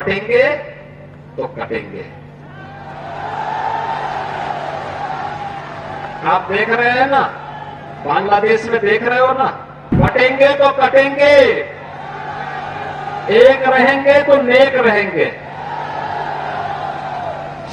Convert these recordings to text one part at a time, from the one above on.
बटेंगे तो कटेंगे। आप देख रहे हैं ना, बांग्लादेश में देख रहे हो ना, बटेंगे तो कटेंगे, एक रहेंगे तो नेक रहेंगे,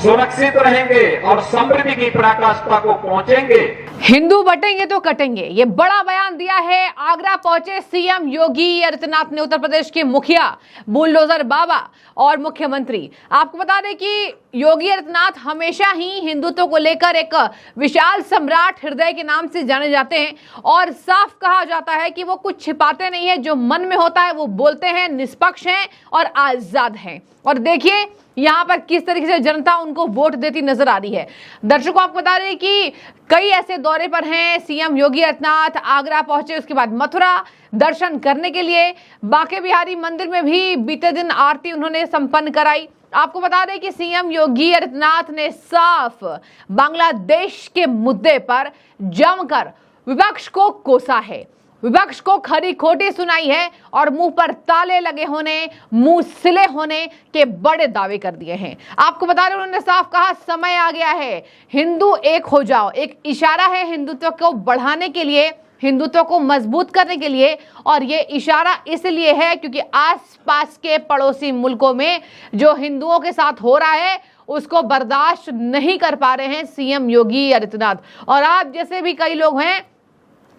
सुरक्षित रहेंगे और समृद्धि की पराकाष्ठा को पहुंचेंगे। हिंदू बटेंगे तो कटेंगे, ये बड़ा बयान दिया है आगरा पहुंचे सीएम योगी आदित्यनाथ ने। उत्तर प्रदेश के मुखिया, बुलडोजर बाबा और मुख्यमंत्री। आपको बता दें कि योगी आदित्यनाथ हमेशा ही हिंदुत्व को लेकर एक विशाल सम्राट हृदय के नाम से जाने जाते हैं और साफ कहा जाता है कि वो कुछ छिपाते नहीं है, जो मन में होता है वो बोलते हैं, निष्पक्ष हैं और आजाद हैं। और देखिए यहां पर किस तरीके से जनता उनको वोट देती नजर आ रही है। दर्शकों आपको बता दें कि कई ऐसे दौरे पर हैं सीएम योगी आदित्यनाथ। आगरा पहुंचे, उसके बाद मथुरा दर्शन करने के लिए बांके बिहारी मंदिर में भी बीते दिन आरती उन्होंने संपन्न कराई। आपको बता दें कि सीएम योगी आदित्यनाथ ने साफ बांग्लादेश के मुद्दे पर जमकर विपक्ष को कोसा है, विपक्ष को खरी खोटी सुनाई है और मुंह पर ताले लगे होने, मुंह सिले होने के बड़े दावे कर दिए हैं। आपको बता रहे उन्होंने साफ कहा समय आ गया है, हिंदू एक हो जाओ। एक इशारा है हिंदुत्व को बढ़ाने के लिए, हिंदुत्व को मजबूत करने के लिए। और ये इशारा इसलिए है क्योंकि आसपास के पड़ोसी मुल्कों में जो हिंदुओं के साथ हो रहा है उसको बर्दाश्त नहीं कर पा रहे हैं सीएम योगी आदित्यनाथ। और आप जैसे भी कई लोग हैं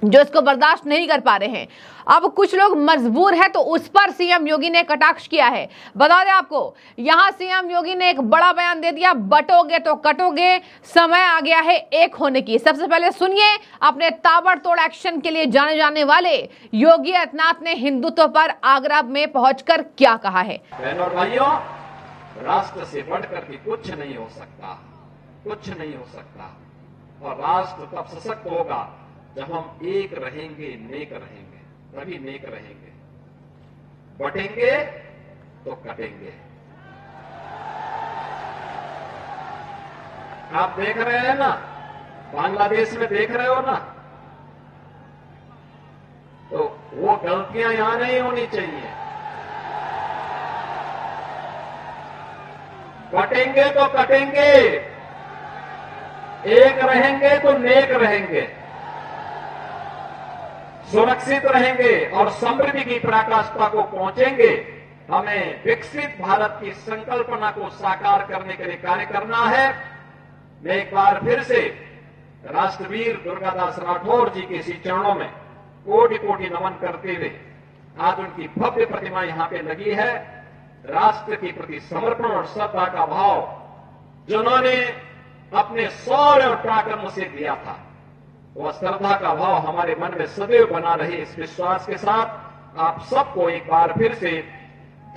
जो इसको बर्दाश्त नहीं कर पा रहे हैं। अब कुछ लोग मजबूर है तो उस पर सीएम योगी ने कटाक्ष किया है। बता दें आपको, यहां सीएम योगी ने एक बड़ा बयान दे दिया, बटोगे तो कटोगे, समय आ गया है एक होने की। सबसे पहले सुनिए अपने ताबड़तोड़ एक्शन के लिए जाने जाने वाले योगी आदित्यनाथ ने हिंदुत्व पर आगरा में पहुंचकर क्या कहा है। बहनों और भाइयों, राष्ट्र से बढ़कर के कुछ नहीं हो सकता, कुछ नहीं हो सकता। और राष्ट्र तब सशक्त होगा जब हम एक रहेंगे, नेक रहेंगे, तभी नेक रहेंगे। बटेंगे तो कटेंगे। आप देख रहे हैं ना, बांग्लादेश में देख रहे हो ना, तो वो गलतियां यहां नहीं होनी चाहिए। बटेंगे तो कटेंगे, एक रहेंगे तो नेक रहेंगे, सुरक्षित रहेंगे और समृद्धि की पराकाष्ठा को पहुंचेंगे। हमें विकसित भारत की संकल्पना को साकार करने के लिए कार्य करना है। मैं एक बार फिर से राष्ट्रवीर दुर्गादास राठौर जी के इसी चरणों में कोटि कोटि नमन करते हुए, आज उनकी भव्य प्रतिमा यहां पे लगी है। राष्ट्र के प्रति समर्पण और श्रद्धा का भाव जिन्होंने अपने शौर्य और पराक्रम से दिया था, वह श्रद्धा का भाव हमारे मन में सदैव बना रहे। इस विश्वास के साथ आप सबको एक बार फिर से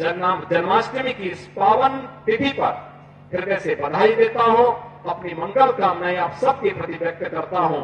जन्माष्टमी की इस पावन तिथि पर हृदय से बधाई देता हूं। अपनी मंगल कामनाएं आप सबके प्रति व्यक्त करता हूं।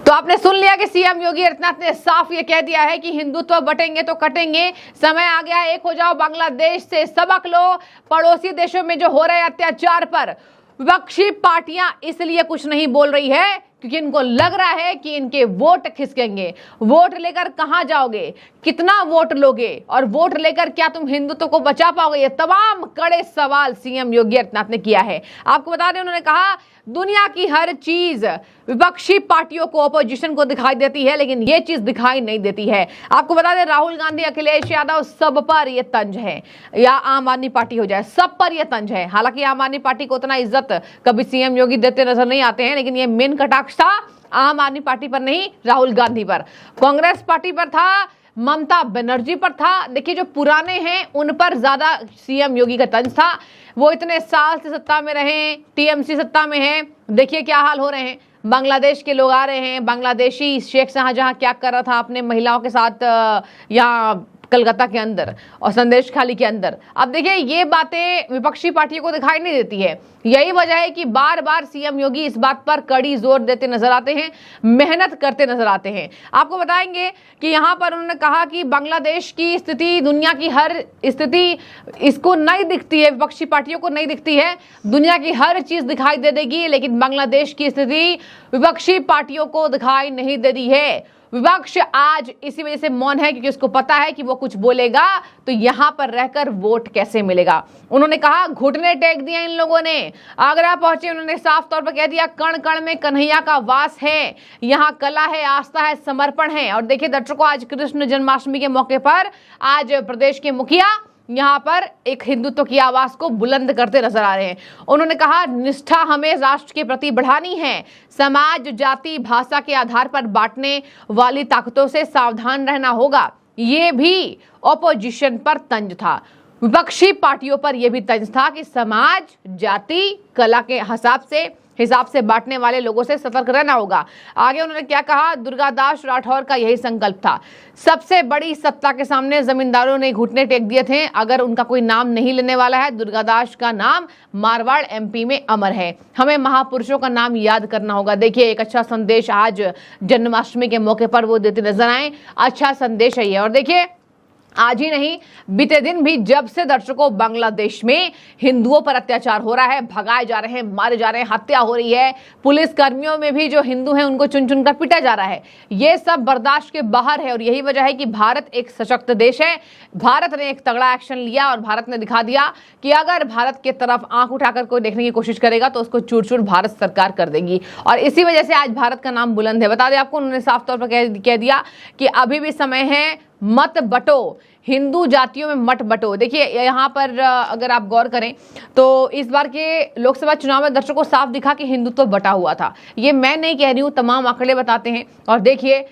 तो आपने सुन लिया कि सीएम योगी आदित्यनाथ ने साफ ये कह दिया है कि हिंदुत्व बटेंगे तो कटेंगे, समय आ गया एक हो जाओ, बांग्लादेश से सबक लो। पड़ोसी देशों में जो हो रहे अत्याचार पर विपक्षी पार्टियां इसलिए कुछ नहीं बोल रही है क्योंकि इनको लग रहा है कि इनके वोट खिसकेंगे। वोट लेकर कहां जाओगे, कितना वोट लोगे और वोट लेकर क्या तुम हिंदुत्व को बचा पाओगे, ये तमाम कड़े सवाल सीएम योगी आदित्यनाथ ने किया है। आपको बता दें, उन्होंने कहा दुनिया की हर चीज विपक्षी पार्टियों को, अपोजिशन को दिखाई देती है, लेकिन ये चीज दिखाई नहीं देती है। आपको बता दें, राहुल गांधी, अखिलेश यादव, सब पर ये तंज है, या आम आदमी पार्टी हो जाए, सब पर ये तंज है। हालांकि आम आदमी पार्टी को उतना इज्जत कभी सीएम योगी देते नजर नहीं आते हैं, लेकिन ये मेन कटाक्ष था आम आदमी पार्टी पर नहीं, राहुल गांधी पर। कांग्रेस पार्टी पर था, ममता बनर्जी पर था। देखिए जो पुराने हैं उन पर ज्यादा सीएम योगी का तंज था। वो इतने साल से सत्ता में रहे, टीएमसी सत्ता में है, देखिए क्या हाल हो रहे हैं। बांग्लादेश के लोग आ रहे हैं, बांग्लादेशी शेख शाहजहां क्या कर रहा था अपने महिलाओं के साथ यहाँ कलकत्ता के अंदर और संदेश खाली के अंदर। अब देखिए ये बातें विपक्षी पार्टियों को दिखाई नहीं देती है। यही वजह है कि बार बार सीएम योगी इस बात पर कड़ी जोर देते नजर आते हैं, मेहनत करते नजर आते हैं। आपको बताएंगे कि यहाँ पर उन्होंने कहा कि बांग्लादेश की स्थिति, दुनिया की हर स्थिति इसको नहीं दिखती है, विपक्षी पार्टियों को नहीं दिखती है। दुनिया की हर चीज दिखाई दे देगी, लेकिन बांग्लादेश की स्थिति विपक्षी पार्टियों को दिखाई नहीं दे रही है। विपक्ष आज इसी वजह से मौन है क्योंकि उसको पता है कि वो कुछ बोलेगा तो यहां पर रहकर वोट कैसे मिलेगा। उन्होंने कहा घुटने टेक दिया इन लोगों ने, आगरा पहुंचे, उन्होंने साफ तौर पर कह दिया कण कण में कन्हैया का वास है, यहां कला है, आस्था है, समर्पण है। और देखिए दर्शकों, आज कृष्ण जन्माष्टमी के मौके पर आज प्रदेश के मुखिया यहां पर एक हिंदुत्व की आवाज को बुलंद करते नजर आ रहे हैं। उन्होंने कहा निष्ठा हमें राष्ट्र के प्रति बढ़ानी है, समाज, जाति, भाषा के आधार पर बांटने वाली ताकतों से सावधान रहना होगा। ये भी ऑपोजिशन पर तंज था, विपक्षी पार्टियों पर यह भी तंज था कि समाज, जाति, कला के हिसाब से बांटने वाले लोगों से सतर्क रहना होगा। आगे उन्होंने क्या कहा, दुर्गादास राठौर का यही संकल्प था, सबसे बड़ी सत्ता के सामने जमींदारों ने घुटने टेक दिए थे। अगर उनका कोई नाम नहीं लेने वाला है, दुर्गादास का नाम मारवाड़ एमपी में अमर है, हमें महापुरुषों का नाम याद करना होगा। देखिए एक अच्छा संदेश आज जन्माष्टमी के मौके पर वो देते नजर आए, अच्छा संदेश है ये। और देखिए आज ही नहीं, बीते दिन भी जब से दर्शकों बांग्लादेश में हिंदुओं पर अत्याचार हो रहा है, भगाए जा रहे हैं, मारे जा रहे हैं, हत्या हो रही है, पुलिस कर्मियों में भी जो हिंदू हैं उनको चुन चुन कर पीटा जा रहा है, ये सब बर्दाश्त के बाहर है। और यही वजह है कि भारत एक सशक्त देश है, भारत ने एक तगड़ा एक्शन लिया और भारत ने दिखा दिया कि अगर भारत की तरफ आंख उठाकर कोई देखने की कोशिश करेगा तो उसको चूर चूर भारत सरकार कर देगी। और इसी वजह से आज भारत का नाम बुलंद है। बता दें आपको, उन्होंने साफ तौर पर कह दिया कि अभी भी समय है, मत बटो, हिंदू जातियों में मत बटो। देखिए यहाँ पर अगर आप गौर करें तो इस बार के लोकसभा चुनाव में दर्शकों को साफ दिखा कि हिंदुत्व बटा हुआ था। ये मैं नहीं कह रही हूँ, तमाम आंकड़े बताते हैं। और देखिए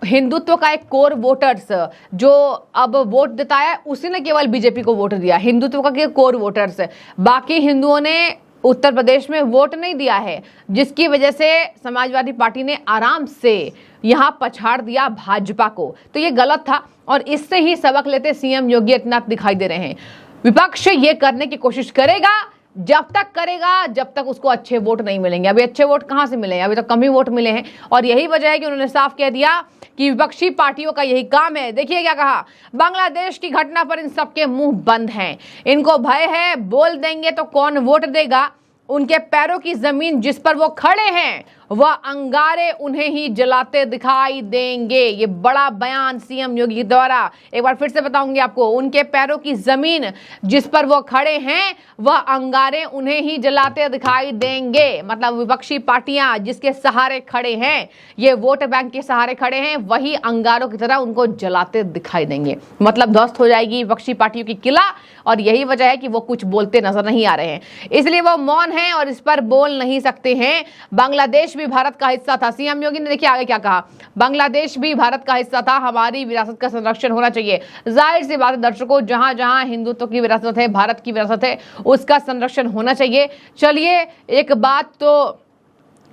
हिंदुत्व का एक कोर वोटर्स जो अब वोट देता है, उसी ने केवल बीजेपी को वोट दिया, हिंदुत्व का कोर वोटर्स। बाकी हिंदुओं ने उत्तर प्रदेश में वोट नहीं दिया है, जिसकी वजह से समाजवादी पार्टी ने आराम से यहां पछाड़ दिया भाजपा को। तो ये गलत था और इससे ही सबक लेते सीएम योगी आदित्यनाथ दिखाई दे रहे हैं। विपक्ष ये करने की कोशिश करेगा, जब तक उसको अच्छे वोट नहीं मिलेंगे। अभी अच्छे वोट कहां से मिले हैं, अभी तो कम ही वोट मिले हैं। और यही वजह है कि उन्होंने साफ कह दिया कि विपक्षी पार्टियों का यही काम है। देखिए क्या कहा, बांग्लादेश की घटना पर इन सबके मुंह बंद हैं, इनको भय है, बोल देंगे तो कौन वोट देगा, उनके पैरों की जमीन जिस पर वो खड़े हैं वह अंगारे उन्हें ही जलाते दिखाई देंगे। ये बड़ा बयान सीएम योगी द्वारा, एक बार फिर से बताऊंगी आपको, उनके पैरों की जमीन जिस पर वो खड़े हैं वह अंगारे उन्हें ही जलाते दिखाई देंगे। मतलब विपक्षी पार्टियां जिसके सहारे खड़े हैं, ये वोट बैंक के सहारे खड़े हैं, वही अंगारों की तरह उनको जलाते दिखाई देंगे। मतलब ध्वस्त हो जाएगी विपक्षी पार्टियों की किला। और यही वजह है कि वो कुछ बोलते नजर नहीं आ रहे हैं, इसलिए वो मौन हैं और इस पर बोल नहीं सकते हैं। बांग्लादेश भी भारत का हिस्सा था, सीएम योगी ने देखिए आगे क्या कहा, बांग्लादेश भी भारत का हिस्सा था, हमारी विरासत का संरक्षण होना चाहिए। जाहिर सी बात है दर्शकों, जहां जहां हिंदुत्व की विरासत है, भारत की विरासत है, उसका संरक्षण होना चाहिए। चलिए एक बात तो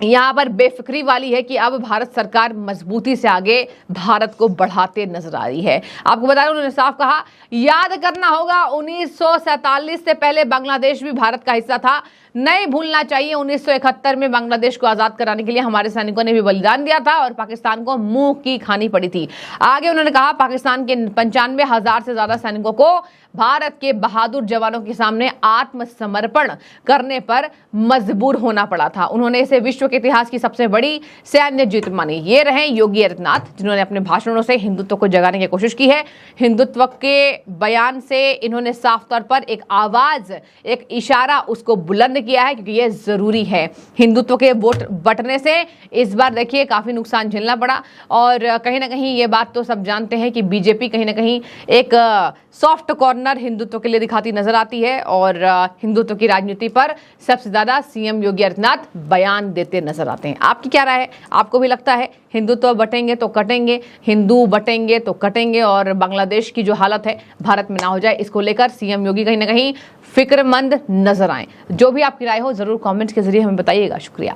यहाँ पर बेफिक्री वाली है कि अब भारत सरकार मजबूती से आगे भारत को बढ़ाते नजर आ रही है। आपको बता रहा हूं, उन्होंने साफ कहा, याद करना होगा 1947 से पहले बांग्लादेश भी भारत का हिस्सा था, नहीं भूलना चाहिए 1971 में बांग्लादेश को आजाद कराने के लिए हमारे सैनिकों ने भी बलिदान दिया था और पाकिस्तान को मुंह की खानी पड़ी थी। आगे उन्होंने कहा, पाकिस्तान के 95,000 से ज्यादा सैनिकों को भारत के बहादुर जवानों के सामने आत्मसमर्पण करने पर मजबूर होना पड़ा था। उन्होंने इसे विश्व के इतिहास की सबसे बड़ी सैन्य जीत मानी। ये रहे योगी आदित्यनाथ, जिन्होंने अपने भाषणों से हिंदुत्व को जगाने की कोशिश की है। हिंदुत्व के बयान से इन्होंने साफ तौर पर एक आवाज, एक इशारा उसको बुलंद किया है, क्योंकि ये जरूरी है। हिंदुत्व के वोट बंटने से इस बार देखिए काफी नुकसान झेलना पड़ा और कहीं ना कहीं ये बात तो सब जानते हैं कि बीजेपी कहीं ना कहीं एक सॉफ्ट कॉर्नर हिंदुत्व के लिए दिखाती नजर आती है और हिंदुत्व की राजनीति पर सबसे ज्यादा सीएम योगी आदित्यनाथ बयान देते नजर आते हैं। आपकी क्या राय है? आपको भी लगता है हिंदुत्व बटेंगे तो कटेंगे, हिंदू बटेंगे तो कटेंगे और बांग्लादेश की जो हालत है भारत में ना हो जाए, इसको लेकर सीएम योगी कहीं ना कहीं फिक्रमंद नजर आए? जो भी आपकी राय हो जरूर कमेंट्स के जरिए हमें बताइएगा। शुक्रिया।